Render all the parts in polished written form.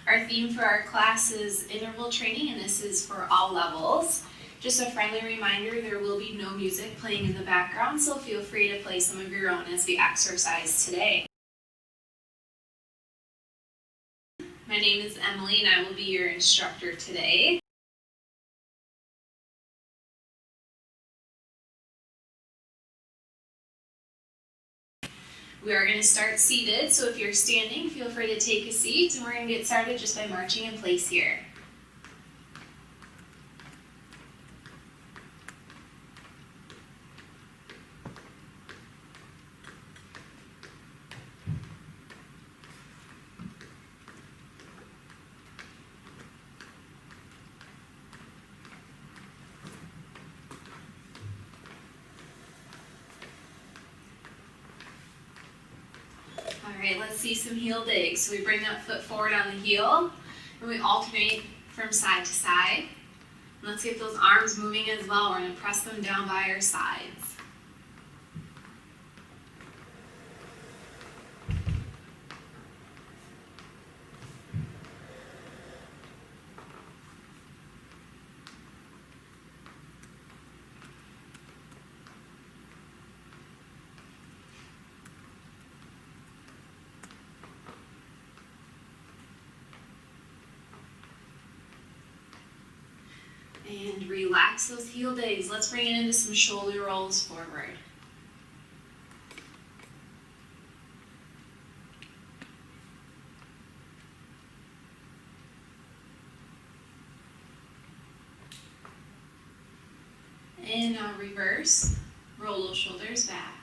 Our theme for our class is interval training, and this is for all levels. Just a friendly reminder, there will be no music playing in the background, so feel free to play some of your own as we exercise today. My name is Emily, and I will be your instructor today. We are going to start seated, so if you're standing, feel free to take a seat, and we're going to get started just by marching in place here. Alright, let's see some heel digs. So we bring that foot forward on the heel, and we alternate from side to side. And let's get those arms moving as well. We're going to press them down by our sides. And relax those heel digs. Let's bring it into some shoulder rolls forward. And now reverse. Roll those shoulders back.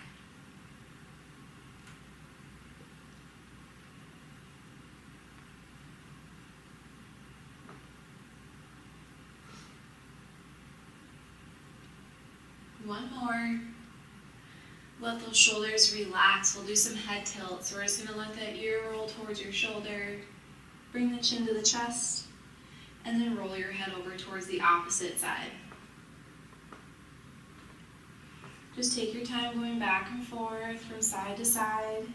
One more. Let those shoulders relax. We'll do some head tilts. We're just going to let that ear roll towards your shoulder. Bring the chin to the chest. And then roll your head over towards the opposite side. Just take your time going back and forth from side to side.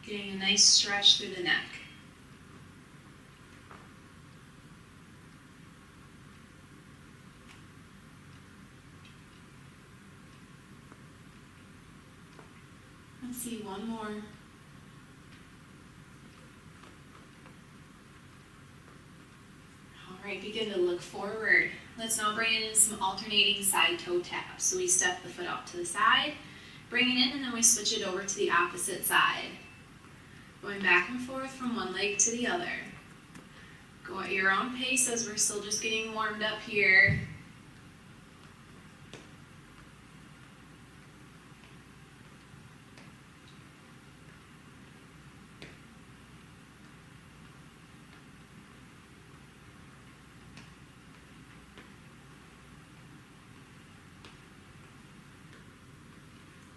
Getting a nice stretch through the neck. Let's see, one more. All right, begin to look forward. Let's now bring in some alternating side toe taps. So we step the foot out to the side, bring it in, and then we switch it over to the opposite side. Going back and forth from one leg to the other. Go at your own pace as we're still just getting warmed up here.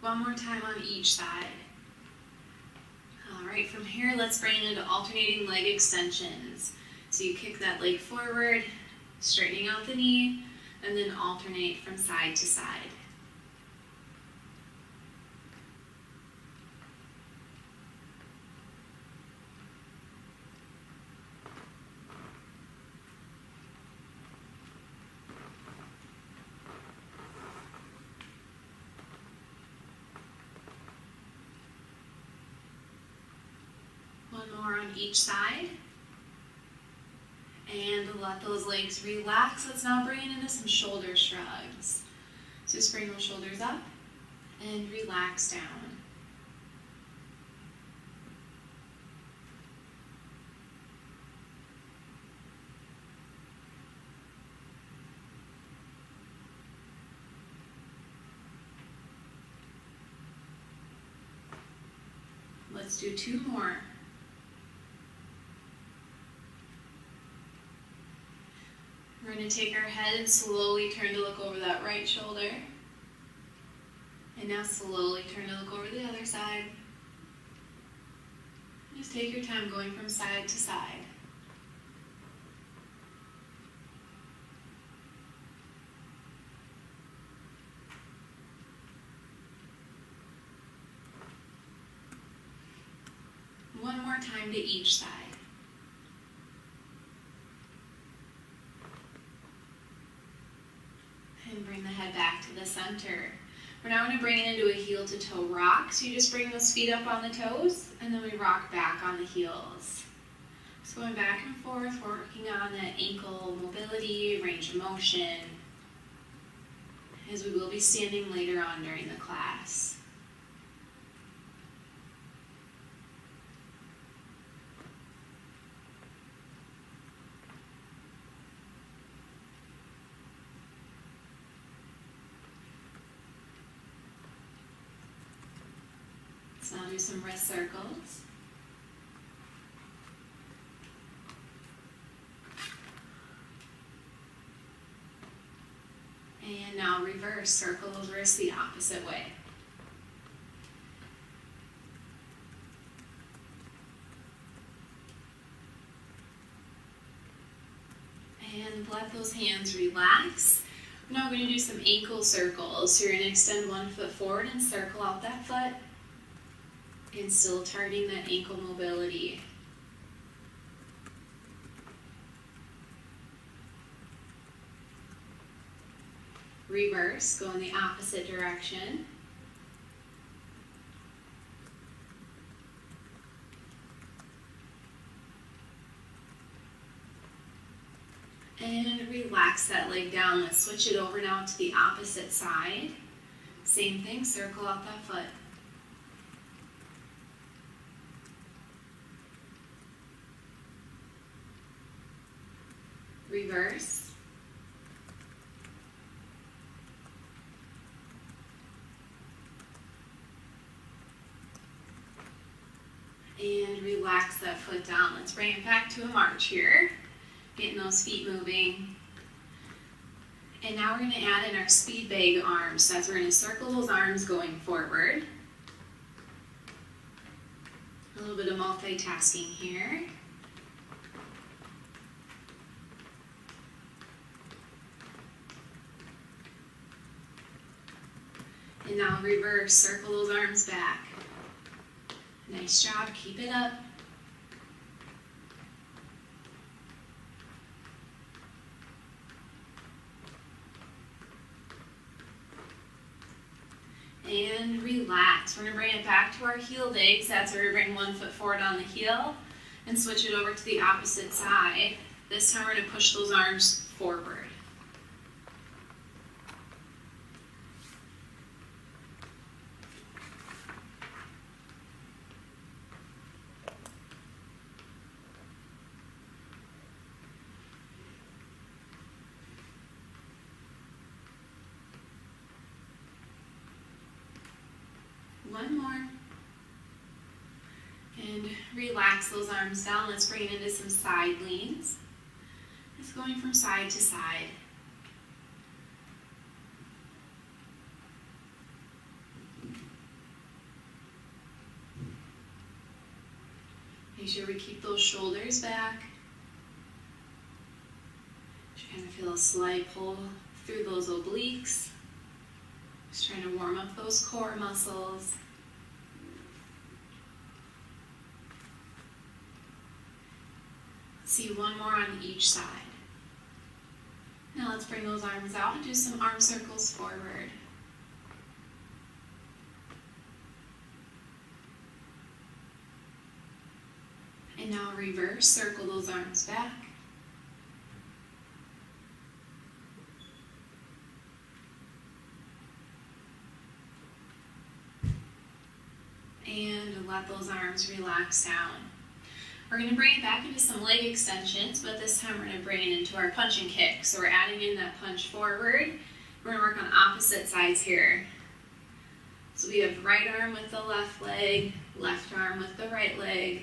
One more time on each side. All right, from here, let's bring it into alternating leg extensions. So you kick that leg forward, straightening out the knee, and then alternate from side to side. One more on each side. And let those legs relax. Let's now bring it into some shoulder shrugs. So just bring those shoulders up and relax down. Let's do two more. We're going to take our head and slowly turn to look over that right shoulder. And now slowly turn to look over the other side. Just take your time going from side to side. One more time to each side. And bring the head back to the center. We're now going to bring it into a heel to toe rock. So you just bring those feet up on the toes and then we rock back on the heels. So going back and forth, we're working on that ankle mobility, range of motion, as we will be standing later on during the class. So now do some wrist circles. And now reverse, circle those wrists the opposite way. And let those hands relax. Now we're going to do some ankle circles. So you're going to extend one foot forward and circle out that foot. And still targeting that ankle mobility. Reverse, go in the opposite direction. And relax that leg down. Let's switch it over now to the opposite side. Same thing, circle out that foot. Reverse. And relax that foot down. Let's bring it back to a march here. Getting those feet moving. And now we're going to add in our speed bag arms. So that's we're going to circle those arms going forward. A little bit of multitasking here. And now reverse, circle those arms back. Nice job, keep it up. And relax. We're going to bring it back to our heel digs. That's where we bring one foot forward on the heel and switch it over to the opposite side. This time we're going to push those arms forward. One more. And relax those arms down. Let's bring it into some side leans. It's going from side to side. Make sure we keep those shoulders back. Just kind of feel a slight pull through those obliques. Just trying to warm up those core muscles. Let's see one more on each side. Now let's bring those arms out and do some arm circles forward. And now reverse, circle those arms back. And let those arms relax down. We're going to bring it back into some leg extensions, but this time we're going to bring it into our punch and kick. So we're adding in that punch forward. We're going to work on opposite sides here. So we have right arm with the left leg, left arm with the right leg.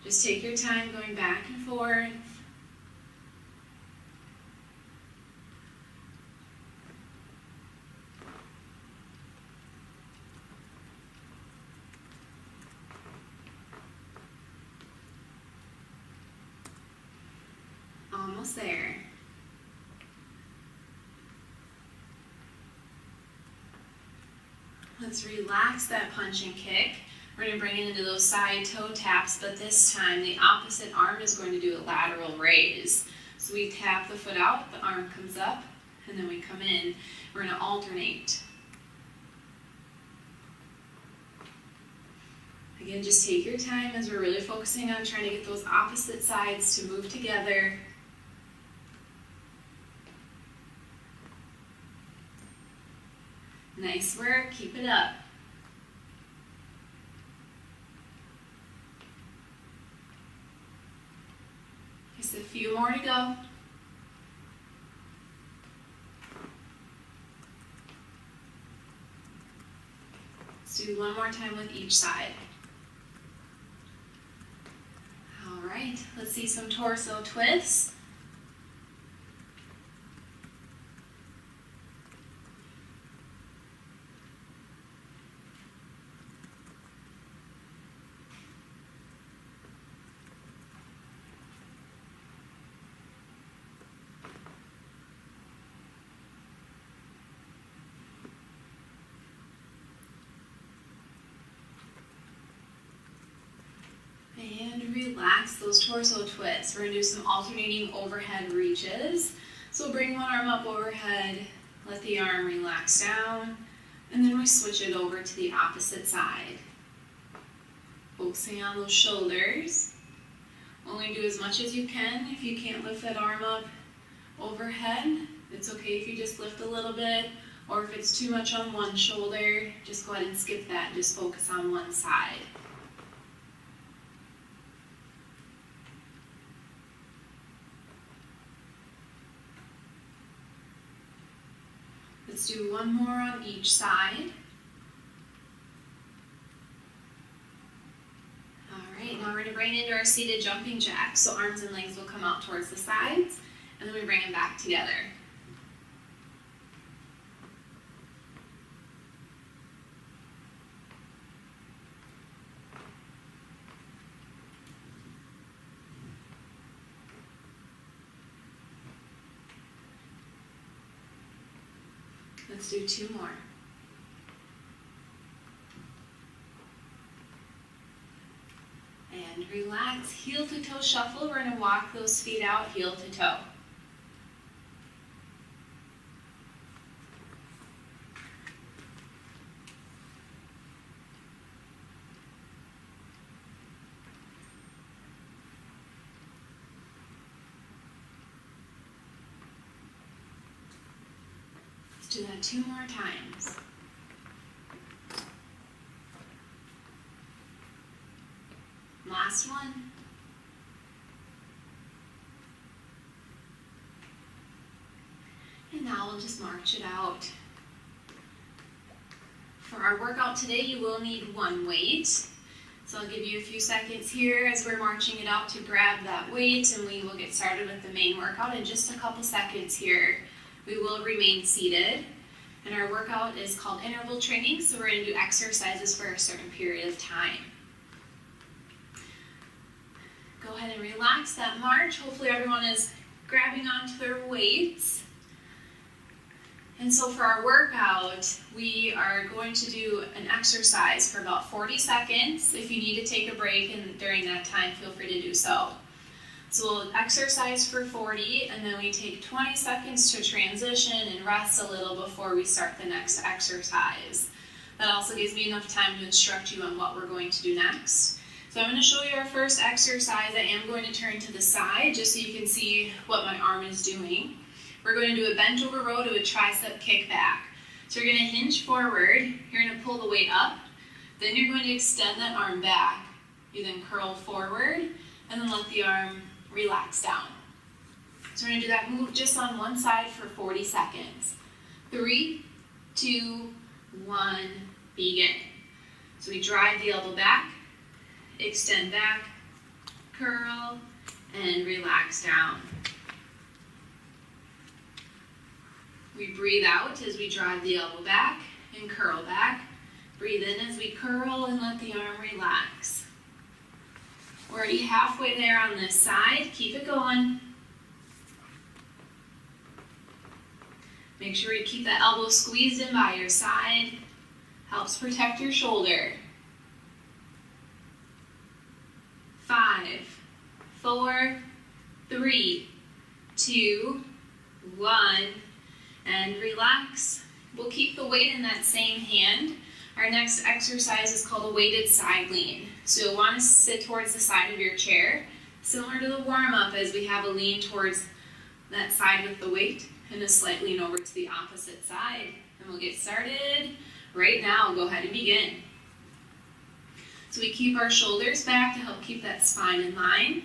Just take your time going back and forth. Almost there. Let's relax that punch and kick. We're going to bring it into those side toe taps, but this time the opposite arm is going to do a lateral raise. So we tap the foot out, the arm comes up, and then we come in. We're going to alternate. Again, just take your time as we're really focusing on trying to get those opposite sides to move together. Nice work, keep it up. Just a few more to go. Let's do one more time with each side. All right, let's see some torso twists. And relax those torso twists. We're going to do some alternating overhead reaches. So bring one arm up overhead, let the arm relax down, and then we switch it over to the opposite side. Focusing on those shoulders. Only do as much as you can. If you can't lift that arm up overhead, it's okay if you just lift a little bit, or if it's too much on one shoulder, just go ahead and skip that and just focus on one side. Let's do one more on each side. All right, now we're going to bring it into our seated jumping jack. So arms and legs will come out towards the sides, and then we bring them back together. Let's do two more. And relax, heel to toe shuffle. We're going to walk those feet out heel to toe. Do that two more times. Last one. And now we'll just march it out. For our workout today, you will need one weight. So I'll give you a few seconds here as we're marching it out to grab that weight, and we will get started with the main workout in just a couple seconds here. We will remain seated, and our workout is called interval training, so we're going to do exercises for a certain period of time. Go ahead and relax that march. Hopefully everyone is grabbing onto their weights. And so for our workout, we are going to do an exercise for about 40 seconds. If you need to take a break and during that time, feel free to do so. So we'll exercise for 40, and then we take 20 seconds to transition and rest a little before we start the next exercise. That also gives me enough time to instruct you on what we're going to do next. So I'm going to show you our first exercise. I am going to turn to the side just so you can see what my arm is doing. We're going to do a bent over row to a tricep kick back. So you're going to hinge forward, you're going to pull the weight up, then you're going to extend that arm back. You then curl forward, and then let the arm relax down. So we're going to do that move just on one side for 40 seconds. 3, 2, 1, begin. So we drive the elbow back, extend back, curl, and relax down. We breathe out as we drive the elbow back and curl back. Breathe in as we curl and let the arm relax. We're already halfway there on this side. Keep it going. Make sure you keep that elbow squeezed in by your side. Helps protect your shoulder. 5, 4, 3, 2, 1. and relax. We'll keep the weight in that same hand. Our next exercise is called a weighted side lean. So you'll want to sit towards the side of your chair, similar to the warm-up, as we have a lean towards that side with the weight and a slight lean over to the opposite side. And we'll get started right now. Go ahead and begin. So we keep our shoulders back to help keep that spine in line.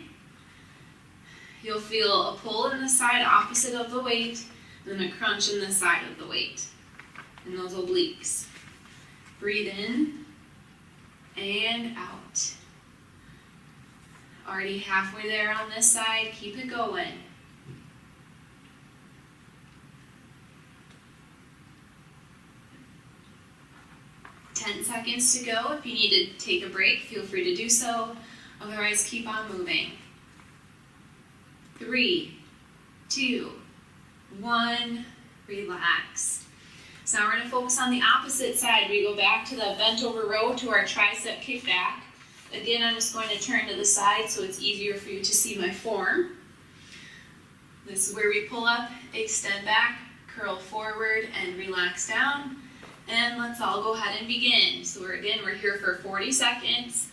You'll feel a pull in the side opposite of the weight, and then a crunch in the side of the weight, in those obliques. Breathe in and out. Already halfway there on this side, keep it going. Ten seconds to go. If you need to take a break, feel free to do so. Otherwise, keep on moving. 3, 2, 1, relax. So now we're going to focus on the opposite side. We go back to the bent over row to our tricep kick back. Again, I'm just going to turn to the side so it's easier for you to see my form. This is where we pull up, extend back, curl forward, and relax down. And let's all go ahead and begin. So we're here for 40 seconds.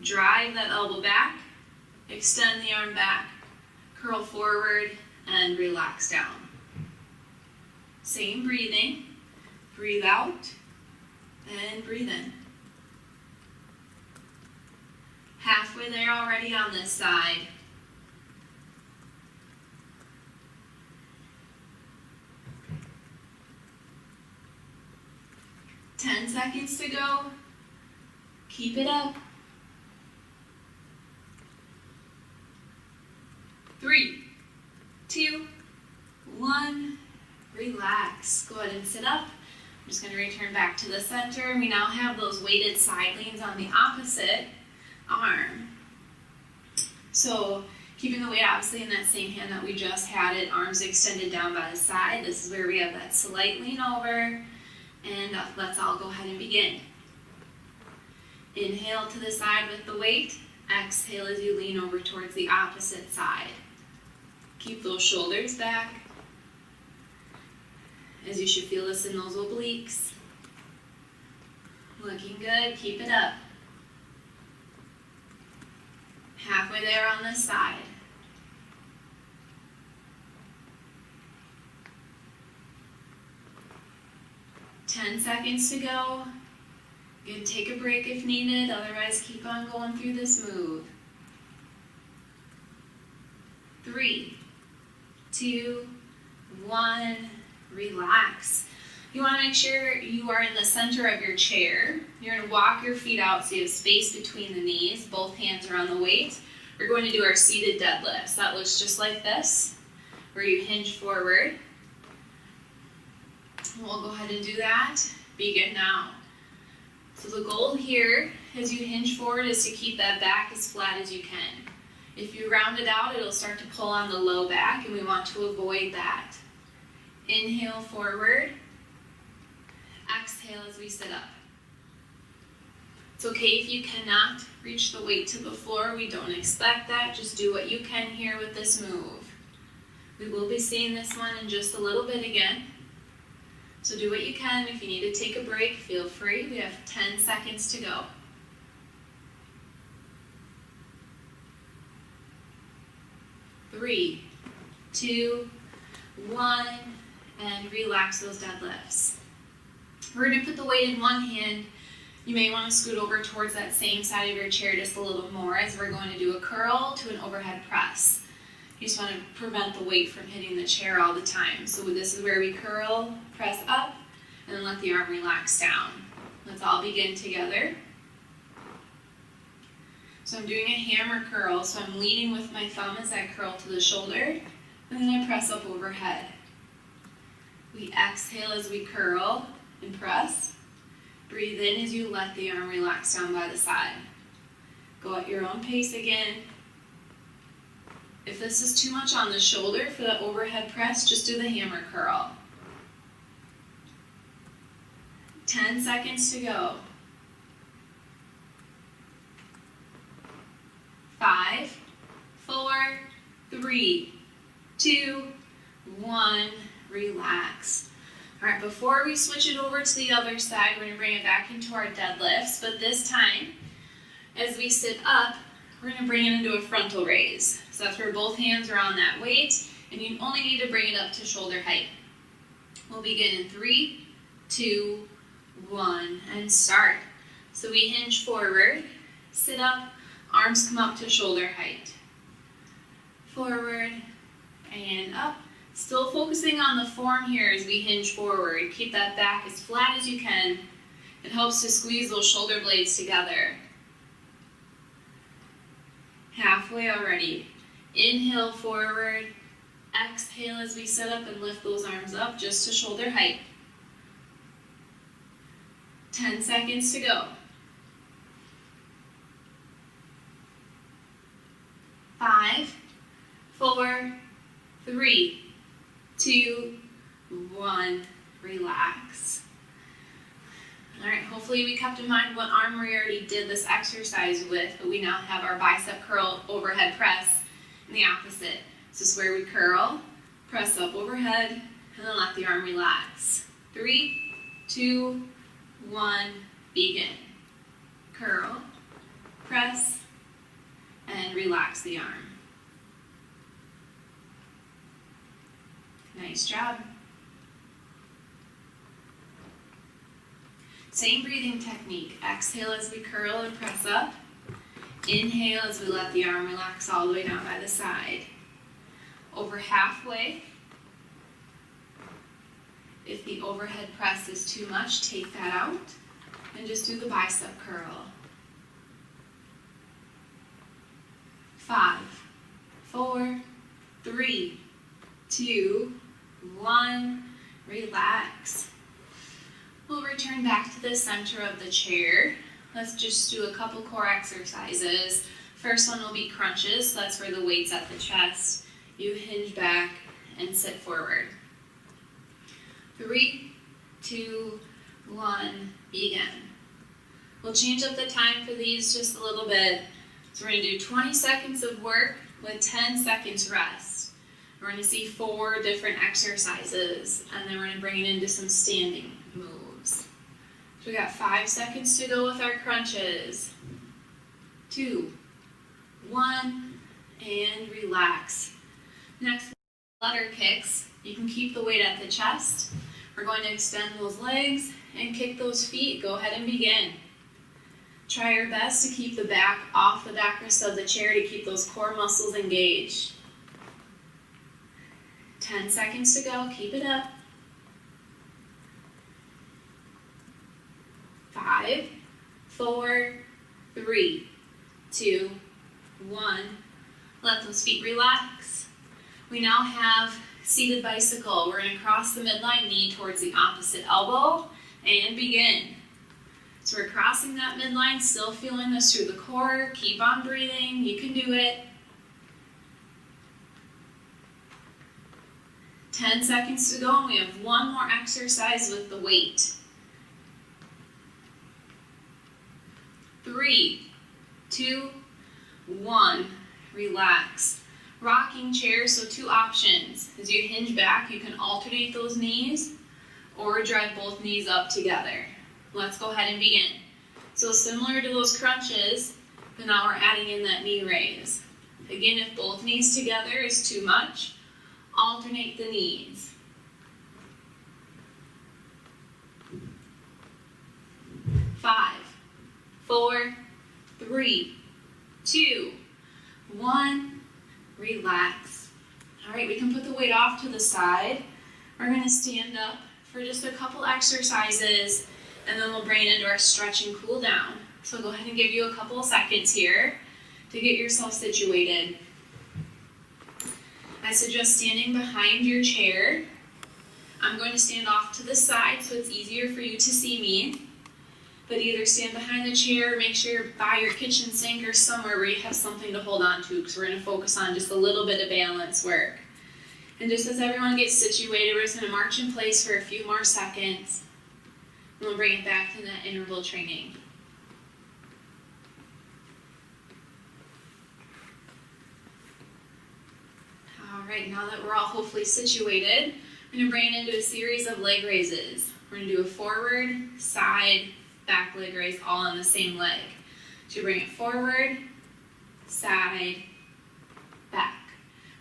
Drive that elbow back, extend the arm back, curl forward, and relax down. Same breathing. Breathe out and breathe in. Halfway there already on this side. Ten seconds to go. Keep it up. 3, 2, 1. Relax. Go ahead and sit up. I'm just going to return back to the center. We now have those weighted side leans on the opposite arm. So keeping the weight obviously in that same hand that we just had it, arms extended down by the side. This is where we have that slight lean over. And let's all go ahead and begin. Inhale to the side with the weight. Exhale as you lean over towards the opposite side. Keep those shoulders back, as you should feel this in those obliques. Looking good. Keep it up. Halfway there on this side. Ten seconds to go. You can take a break if needed, otherwise keep on going through this move. 3, 2, 1, relax. You want to make sure you are in the center of your chair. You're going to walk your feet out so you have space between the knees. Both hands are on the weight. We're going to do our seated deadlifts. That looks just like this, where you hinge forward. We'll go ahead and do that. Begin now. So the goal here as you hinge forward is to keep that back as flat as you can. If you round it out, it'll start to pull on the low back, and we want to avoid that. Inhale forward. Exhale as we sit up. It's okay if you cannot reach the weight to the floor. We don't expect that. Just do what you can here with this move. We will be seeing this one in just a little bit again. So do what you can. If you need to take a break, feel free. We have 10 seconds to go. 3, 2, 1, and relax those deadlifts. We're going to put the weight in one hand. You may want to scoot over towards that same side of your chair just a little more, as we're going to do a curl to an overhead press. You just want to prevent the weight from hitting the chair all the time. So this is where we curl, press up, and then let the arm relax down. Let's all begin together. So I'm doing a hammer curl, so I'm leading with my thumb as I curl to the shoulder, and then I press up overhead. We exhale as we curl and press. Breathe in as you let the arm relax down by the side. Go at your own pace again. If this is too much on the shoulder for the overhead press, just do the hammer curl. 10 seconds to go. 5, 4, 3, 2, 1. relax. All right, before we switch it over to the other side, we're gonna bring it back into our deadlifts, but this time, as we sit up, we're gonna bring it into a frontal raise. So that's where both hands are on that weight, and you only need to bring it up to shoulder height. We'll begin in 3, 2, 1, and start. So we hinge forward, sit up, arms come up to shoulder height. Forward and up. Still focusing on the form here as we hinge forward. Keep that back as flat as you can. It helps to squeeze those shoulder blades together. Halfway already. Inhale forward. Exhale as we sit up and lift those arms up just to shoulder height. 10 seconds to go. 5, 4, 3, 2, 1, relax. All right, hopefully we kept in mind what arm we already did this exercise with, but we now have our bicep curl overhead press in the opposite. This is where we curl, press up overhead, and then let the arm relax. 3, 2, 1, begin. Curl, press, and relax the arm. Nice job. Same breathing technique. Exhale as we curl and press up. Inhale as we let the arm relax all the way down by the side. Over halfway. If the overhead press is too much, take that out and just do the bicep curl. 5, 4, 3, 2, 1, relax. We'll return back to the center of the chair. Let's just do a couple core exercises. First one will be crunches, so that's where the weight's at the chest. You hinge back and sit forward. 3, 2, 1, begin. We'll change up the time for these just a little bit. So we're going to do 20 seconds of work with 10 seconds rest. We're going to see 4 different exercises, and then we're going to bring it into some standing moves. So we got 5 seconds to go with our crunches. 2, 1, and relax. Next, ladder kicks. You can keep the weight at the chest. We're going to extend those legs and kick those feet. Go ahead and begin. Try your best to keep the back off the backrest of the chair to keep those core muscles engaged. 10 seconds to go. Keep it up. 5, 4, 3, 2, 1. Let those feet relax. We now have seated bicycle. We're going to cross the midline knee towards the opposite elbow and begin. So we're crossing that midline, still feeling this through the core. Keep on breathing. You can do it. 10 seconds to go, and we have one more exercise with the weight. 3, 2, 1, relax. Rocking chair, so 2 options. As you hinge back, you can alternate those knees or drive both knees up together. Let's go ahead and begin. So similar to those crunches, but now we're adding in that knee raise. Again, if both knees together is too much, alternate the knees. 5, 4, 3, 2, 1, relax. All right, we can put the weight off to the side. We're going to stand up for just a couple exercises, and then we'll bring it into our stretch and cool down. So go ahead and give you a couple of seconds here to get yourself situated. I suggest standing behind your chair. I'm going to stand off to the side so it's easier for you to see me. But either stand behind the chair or make sure you're by your kitchen sink or somewhere where you have something to hold on to, because we're going to focus on just a little bit of balance work. And just as everyone gets situated, we're just going to march in place for a few more seconds. And we'll bring it back to that interval training. All right, now that we're all hopefully situated, we're We're gonna bring it into a series of leg raises. We're gonna do a forward, side, back leg raise all on the same leg. So you bring it forward, side, back.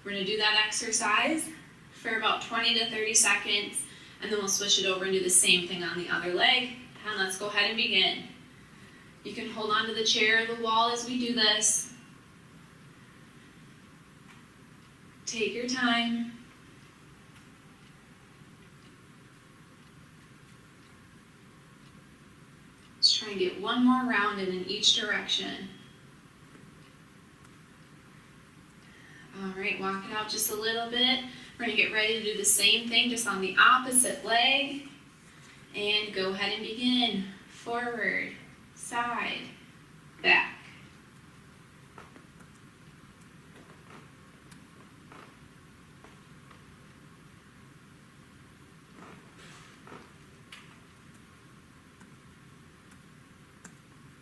We're gonna do that exercise for about 20 to 30 seconds, and then we'll switch it over and do the same thing on the other leg. And let's go ahead and begin. You can hold onto the chair or the wall as we do this. Take your time. Let's try and get one more round in each direction. All right, walk it out just a little bit. We're gonna get ready to do the same thing just on the opposite leg. And go ahead and begin. Forward, side, back.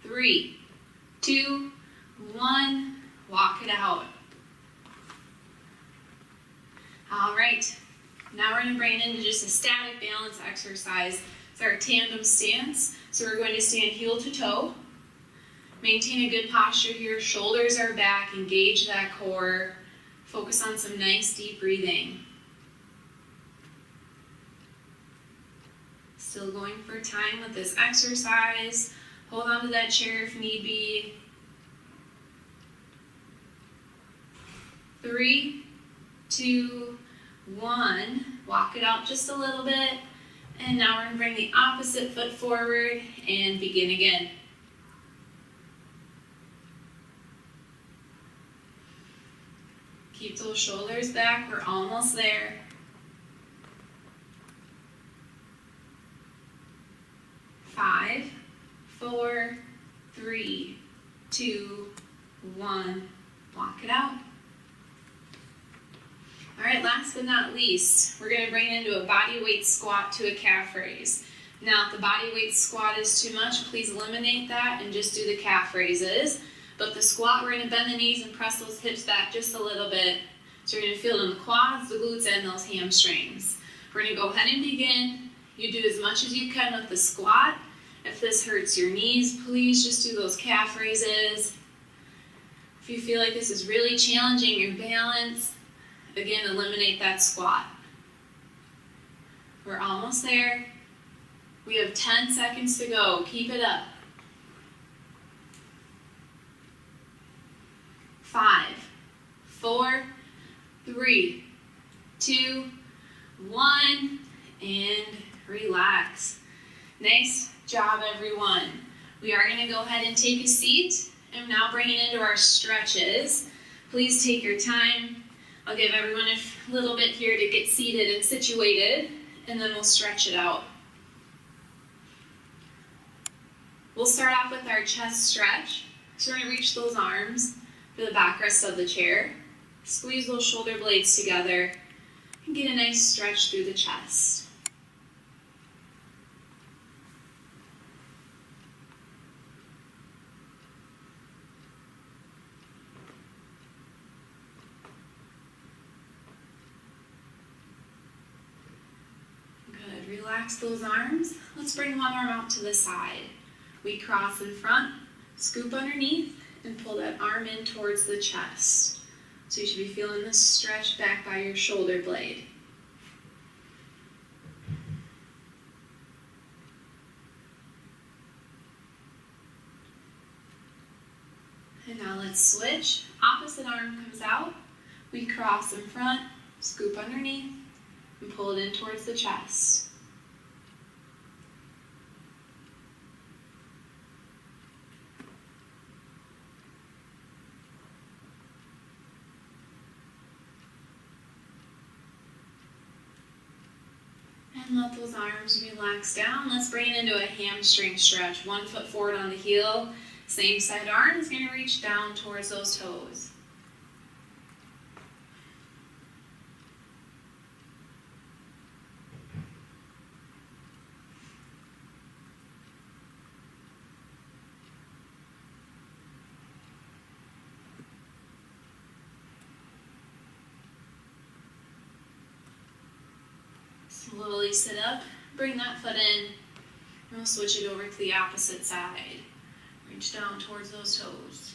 Three, two, one, walk it out. All right, now we're gonna bring it into just a static balance exercise. It's our tandem stance. So we're going to stand heel to toe. Maintain a good posture here, shoulders are back, engage that core. Focus on some nice deep breathing. Still going for time with this exercise. Hold on to that chair if need be. 3, 2, 1. Walk it out just a little bit. And now we're going to bring the opposite foot forward and begin again. Keep those shoulders back. We're almost there. 5, 4, 3, 2, 1. Walk it out. All right, last but not least, we're going to bring it into a body weight squat to a calf raise. Now, if the body weight squat is too much, please eliminate that and just do the calf raises. But the squat, we're going to bend the knees and press those hips back just a little bit. So you're going to feel it in the quads, the glutes, and those hamstrings. We're going to go ahead and begin. You do as much as you can with the squat. If this hurts your knees, please just do those calf raises. If you feel like this is really challenging your balance, again, eliminate that squat. We're almost there. We have 10 seconds to go. Keep it up. 5, 4, 3, 2, 1, and relax. Nice job, everyone. We are going to go ahead and take a seat and now bring it into our stretches. Please take your time. I'll give everyone a little bit here to get seated and situated, and then we'll stretch it out. We'll start off with our chest stretch. So we're going to reach those arms for the backrest of the chair. Squeeze those shoulder blades together and get a nice stretch through the chest. Relax those arms. Let's bring one arm out to the side. We cross in front, scoop underneath, and pull that arm in towards the chest. So you should be feeling this stretch back by your shoulder blade. And now let's switch. Opposite arm comes out. We cross in front, scoop underneath, and pull it in towards the chest. And let those arms relax down. Let's bring it into a hamstring stretch. 1 foot forward on the heel. Same side arm is going to reach down towards those toes. Slowly sit up, bring that foot in, and we'll switch it over to the opposite side. Reach down towards those toes.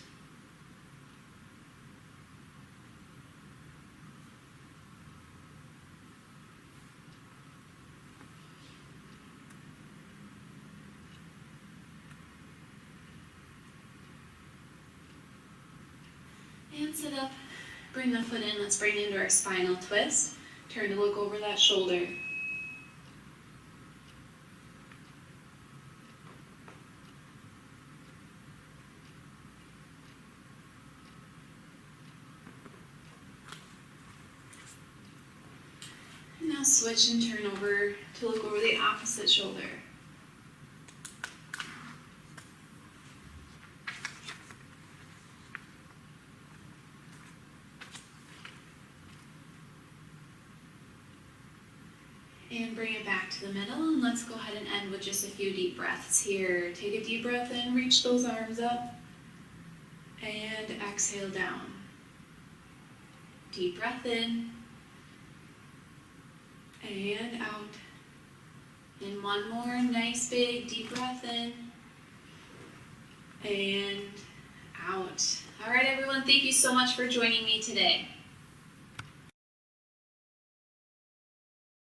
And sit up, bring the foot in, let's bring it into our spinal twist. Turn to look over that shoulder. And now switch and turn over to look over the opposite shoulder. And bring it back to the middle, and let's go ahead and end with just a few deep breaths here. Take a deep breath in, reach those arms up, and exhale down. Deep breath in, and out. And one more nice big deep breath in, and out. All right, everyone, thank you so much for joining me today.